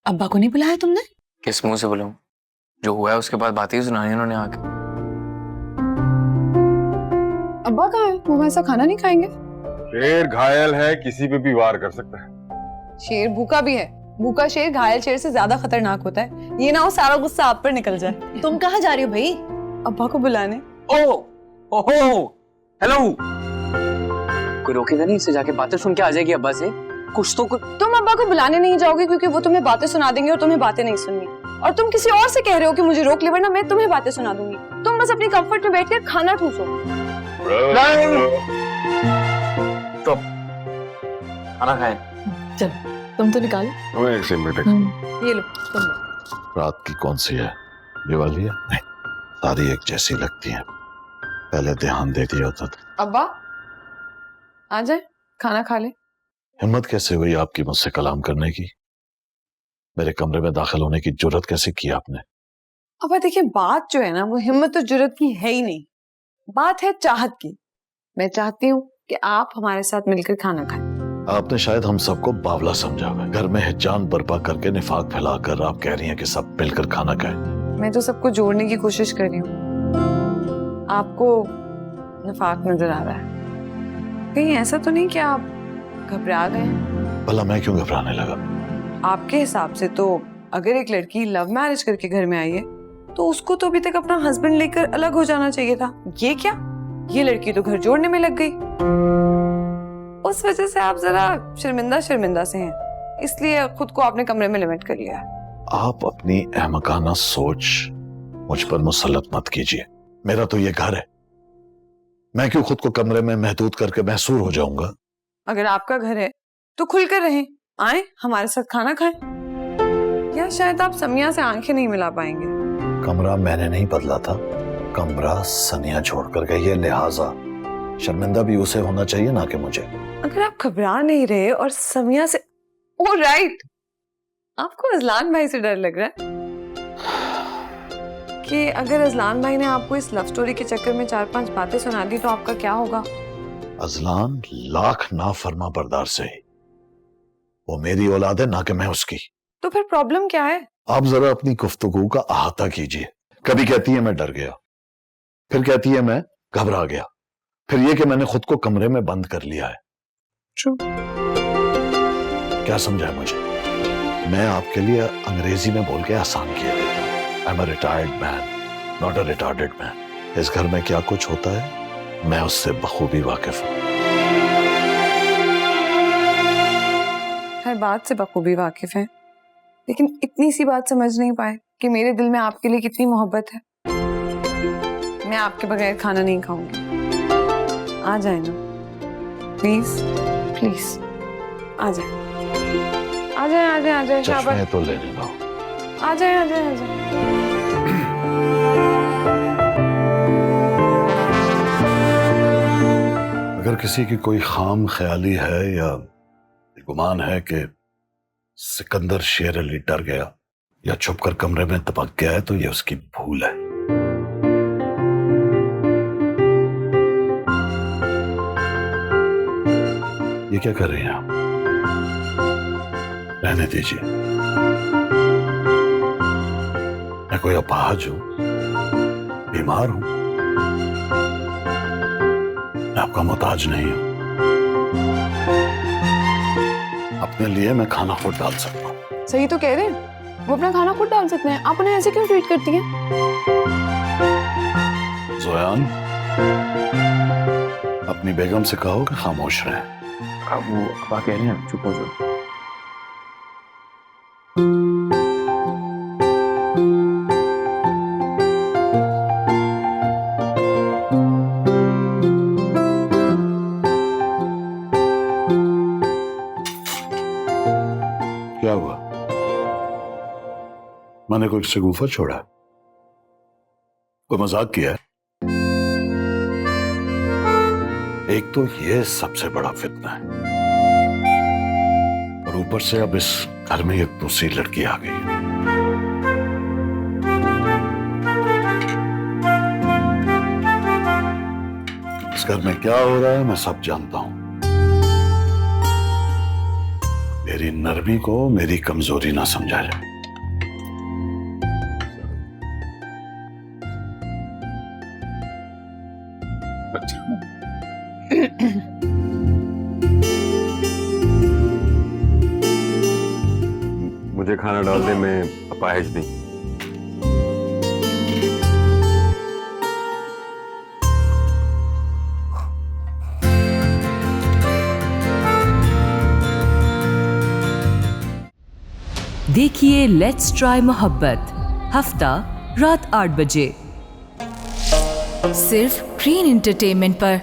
अब्बा को नहीं बुलाया तुमने? किस मुंह से बुलाऊं? जो हुआ है उसके बाद बातें ही सुनाई उन्होंने आके। अब्बा कहाँ है? वो ऐसा खाना नहीं खाएंगे? शेर घायल है, किसी पे भी वार कर सकता है। शेर भूखा भी है। भूखा शेर घायल शेर से ज्यादा खतरनाक होता है। ये ना हो सारा गुस्सा आप पर निकल जाए। तुम कहाँ जा रही हो भाई? अब्बा को बुलाने। ओहो हेलो। कोई रोकेगा नहीं, इससे जाके बातें सुन के आ जाएगी अब्बा से। कुछ तो तुम अब्बा को बुलाने नहीं जाओगे क्योंकि वो तुम्हें बातें सुना देंगे और तुम्हें बातें नहीं सुननी। और तुम किसी और से कह रहे हो कि मुझे रोक ले वरना मैं तुम्हें बातें सुना दूंगी। तुम बस अपनी कंफर्ट में बैठकर खाना ठूसो। तो खाना खाए। चल तुम तो निकालो। एक ये लो तुम लो। रात की कौन सी है? ये वाली है? नहीं, सारी एक जैसी लगती हैं। पहले ध्यान दे दिया होता था। अब्बा आ जाए, खाना खा ले। हिम्मत कैसे हुई आपकी मुझसे कलाम करने की? मेरे कमरे में दाखिल होने की जुर्रत कैसे की आपने? अब्बा देखिए, बात जो है ना वो हिम्मत और जुर्रत की है ही नहीं। बात है चाहत की। मैं चाहती हूँ कि आप हमारे साथ मिलकर खाना खाएं। आपने शायद हम सबको बावला समझा हुआ है। घर में हिजान बर्पा करके निफाक फैलाकर आप कह रही हैं कि सब मिलकर खाना खाएं। मैं तो सबको जोड़ने की कोशिश कर रही हूँ। आपको निफाक नजर आ रहा है? कहीं ऐसा तो नहीं कि आप घबरा गए हैं? भला मैं क्यों घबराने लगा? आपके हिसाब से तो अगर एक लड़की लव मैरिज करके घर में आई है तो उसको तो अभी तक अपना हस्बैंड लेकर अलग हो जाना चाहिए था। ये क्या? ये लड़की तो घर जोड़ने में लग गई। उस वजह से आप जरा शर्मिंदा से हैं, इसलिए खुद को आपने कमरे में लिमिट कर लिया है। आप अपनी अहमकाना सोच मुझ पर मुसल्लत मत कीजिए। मेरा तो ये घर है। मैं क्यों खुद को कमरे में महदूद करके महसूर हो जाऊंगा? अगर आपका घर है तो खुलकर रहें, आए हमारे साथ खाना खाएं। या शायद आप समिया से आंखें नहीं मिला पाएंगे। कमरा मैंने नहीं बदला था, कमरा सनिया छोड़कर गई है, लिहाजा शर्मिंदा भी उसे होना चाहिए ना कि मुझे। अगर आप घबरा नहीं रहे और समिया से ओ राइट, आपको अजलान भाई से डर लग रहा है कि अगर अजलान भाई ने आपको इस लव स्टोरी के चक्कर में 4-5 बातें सुना दी तो आपका क्या होगा? अजलान लाख नाफरमा बरदार से ही, वो मेरी औलाद है ना कि मैं उसकी। तो फिर प्रॉब्लम क्या है? आप जरा अपनी गुफ्तगू का अहाता कीजिए। कभी कहती है मैं डर गया, फिर कहती है मैं घबरा गया, फिर ये कि मैंने खुद को कमरे में बंद कर लिया है। क्या समझा मुझे? मैं आपके लिए अंग्रेजी में बोल के आसान किया देता हूं। I am a retired man, not a retarded man. इस घर में क्या कुछ होता है मैं उससे बखूबी वाकिफ हूं। हर बात से बखूबी वाकिफ है, लेकिन इतनी सी बात समझ नहीं पाए कि मेरे दिल में आपके लिए कितनी मोहब्बत है। मैं आपके बगैर खाना नहीं खाऊंगी। आ जाए ना प्लीज प्लीज, आ जाए आ जाए आ जाए आ जाए। चश्मे तो लेने दो। आ जाए आ जाए आ जाए। अगर किसी की कोई खाम ख्याली है या गुमान है कि सिकंदर शेर अली डर गया या छुपकर कमरे में दबक गया है तो ये उसकी भूल है। ये क्या कर रहे हैं आप? रहने दीजिए। मैं कोई अपाहज हूं, बीमार हूं, मैं आपका मोहताज नहीं हूं। अपने लिए मैं खाना खुद डाल सकता हूं। सही तो कह रहे हैं, वो अपना खाना खुद डाल सकते हैं। आप उन्हें ऐसे क्यों ट्रीट करती हैं? जोयान, अपनी बेगम से कहो कि खामोश रहें। अब वो अब्बा कह रहे हैं चुप हो जाओ। क्या हुआ? मैंने कोई शगुफा छोड़ा? कोई मजाक किया है? एक तो ये सबसे बड़ा फितना है और ऊपर से अब इस घर में एक दूसरी लड़की आ गई है। इस घर में क्या हो रहा है मैं सब जानता हूं। मेरी नरमी को मेरी कमजोरी ना समझा जाए। मुझे खाना डालने में अपाहिज नहीं। देखिए लेट्स ट्राई मोहब्बत हफ्ता रात 8 बजे सिर्फ ग्रीन एंटरटेनमेंट पर।